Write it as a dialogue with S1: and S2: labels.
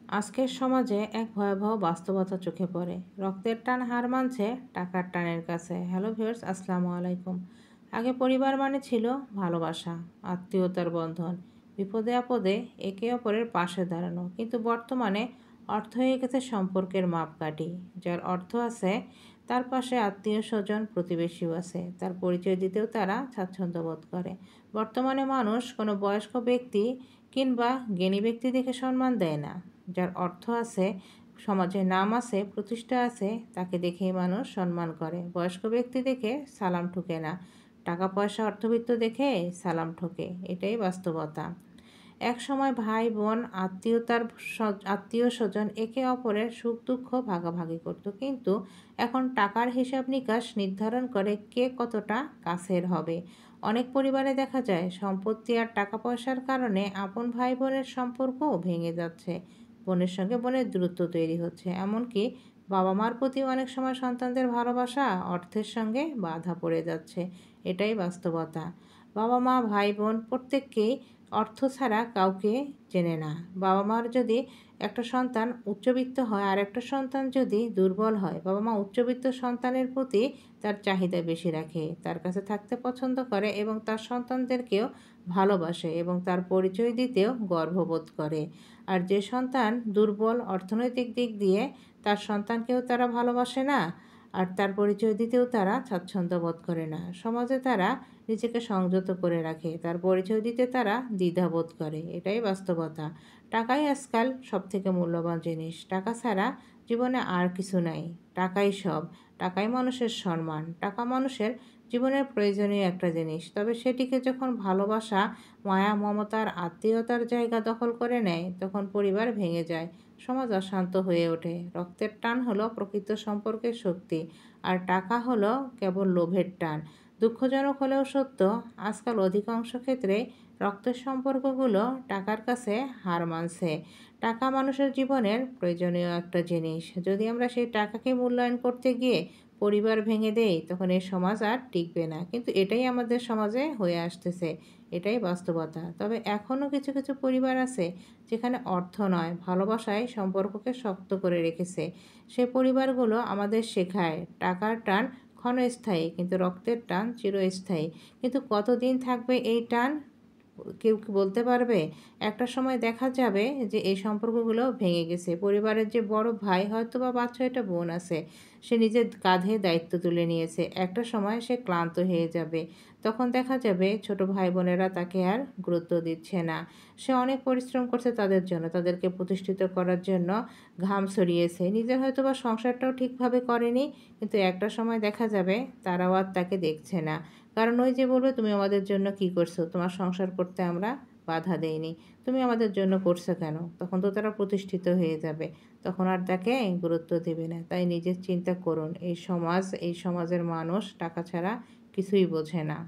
S1: আজকের সমাজে এক ভয়াবহ বাস্তবতা চোখে পড়ে। রক্তের টান হার মানছে টাকার টানের কাছে। হ্যালো ভিউয়ার্স, আসসালামু আলাইকুম। আগে পরিবার মানে ছিল ভালোবাসা, আত্মীয়তার বন্ধন, বিপদে আপদে একে অপরের পাশে দাঁড়ানো। কিন্তু বর্তমানে অর্থ হয়ে গেছে সম্পর্কের মাপকাঠি। যার অর্থ আছে তার পাশে আত্মীয় স্বজন প্রতিবেশীও আছে, তার পরিচয় দিতেও তারা স্বাচ্ছন্দ্য বোধ করে। বর্তমানে মানুষ কোনো বয়স্ক ব্যক্তি কিংবা জ্ঞানী ব্যক্তি দেখে সম্মান দেয় না। যার অর্থ আছে, সমাজে নাম আছে, প্রতিষ্ঠা আছে, তাকে দেখেই মানুষ সম্মান করে। বয়স্ক ব্যক্তি দেখে সালাম ঠুকে না, টাকা পয়সা অর্থবিত্ত দেখে সালাম ঠোকে। এটাই বাস্তবতা। এক সময় ভাই বোন আত্মীয় স্বজন একে অপরের সুখ দুঃখ ভাগাভাগি করত, কিন্তু এখন টাকার হিসাব নিকাশ নির্ধারণ করে কে কতটা কাছের হবে। অনেক পরিবারে দেখা যায় সম্পত্তি আর টাকা পয়সার কারণে আপন ভাই বোনের সম্পর্কও ভেঙে যাচ্ছে। বোনের সঙ্গে বোনের দূরত্ব তৈরি হচ্ছে, এমনকি বাবা মার প্রতি অনেক সময় সন্তানদের ভালোবাসা অর্থের সঙ্গে বাধা পড়ে যাচ্ছে। এটাই বাস্তবতা। বাবা মা ভাই বোন প্রত্যেককেই অর্থ ছাড়া কাউকে চেনে না। বাবা মার যদি একটা সন্তান উচ্চবিত্ত হয় আর একটা সন্তান যদি দুর্বল হয়, বাবা মা উচ্চবিত্ত সন্তানের প্রতি তার চাহিদা বেশি রাখে, তার কাছে থাকতে পছন্দ করে এবং তার সন্তানদেরকেও ভালোবাসে এবং তার পরিচয় দিতেও গর্ববোধ করে। আর যে সন্তান দুর্বল অর্থনৈতিক দিক দিয়ে, তার সন্তানকেও তারা ভালোবাসে না, আর তার পরিচয় দিতেও তারা স্বাচ্ছন্দ্য বোধ করে না। সমাজে তারা নিজেকে সংযত করে রাখে, তার পরিচয় দিতে তারা দ্বিধাবোধ করে। এটাই বাস্তবতা। টাকাই আজকাল সবথেকে মূল্যবান জিনিস। টাকা ছাড়া জীবনে আর কিছু নাই। টাকাই সব। টাকাই মানুষের সম্মান। টাকা মানুষের জীবনের প্রয়োজনীয় একটা জিনিস। তবে সেটিকে যখন ভালোবাসা, মায়া, মমতার, আত্মীয়তার জায়গা দখল করে নেয়, তখন পরিবার ভেঙে যায়, সমাজ অশান্ত হয়ে ওঠে। রক্তের টান হলো প্রকৃত সম্পর্কের শক্তি, আর টাকা হলো কেবল লোভের টান। দুঃখজনক হলেও সত্য, আজকাল অধিকাংশ ক্ষেত্রে রক্তের সম্পর্কগুলো টাকার কাছে হার মানছে। টাকা মানুষের জীবনের প্রয়োজনীয় একটা জিনিস। যদি আমরা সেই টাকাকে মূল্যায়ন করতে গিয়ে পরিবার ভেঙে দেই, তখন এই সমাজ আর টিকবে না। কিন্তু এটাই আমাদের সমাজে হয়ে আসতেছে। এটাই বাস্তবতা। তবে এখনও কিছু কিছু পরিবার আছে যেখানে অর্থ নয়, ভালোবাসায় সম্পর্ককে শক্ত করে রেখেছে। সে পরিবারগুলো আমাদের শেখায় টাকার টান ক্ষণস্থায়ী, কিন্তু রক্তের টান চিরস্থায়ী। কিন্তু কতদিন থাকবে এই টান, কেউ কি বলতে পারবে? একটা সময় দেখা যাবে যে এই সম্পর্কগুলো ভেঙে গেছে। পরিবারের যে বড় ভাই হয়তো বা ৫-৬টা বোন আছে, সে নিজের কাঁধে দায়িত্ব তুলে নিয়েছে। একটা সময় সে ক্লান্ত হয়ে যাবে। তখন দেখা যাবে ছোট ভাই বোনেরা তাকে আর গুরুত্ব দিচ্ছে না। সে অনেক পরিশ্রম করছে তাদের জন্য, তাদেরকে প্রতিষ্ঠিত করার জন্য ঘাম ছড়িয়েছে। নিজের হয়তো বা সংসারটাও ঠিকভাবে করেনি, কিন্তু একটা সময় দেখা যাবে তারাও আর তাকে দেখছে না। কারণ ওই যে বলবে, তুমি আমাদের জন্য কি করছো? তোমার সংসার করতে আমরা বাধা দেইনি, তুমি আমাদের জন্য করছো কেন? তখন তো তারা প্রতিষ্ঠিত হয়ে যাবে, তখন আর তাকে গুরুত্ব দেবে না। তাই নিজের চিন্তা করুন। এই সমাজের মানুষ টাকা ছাড়া কিছুই বোঝে না।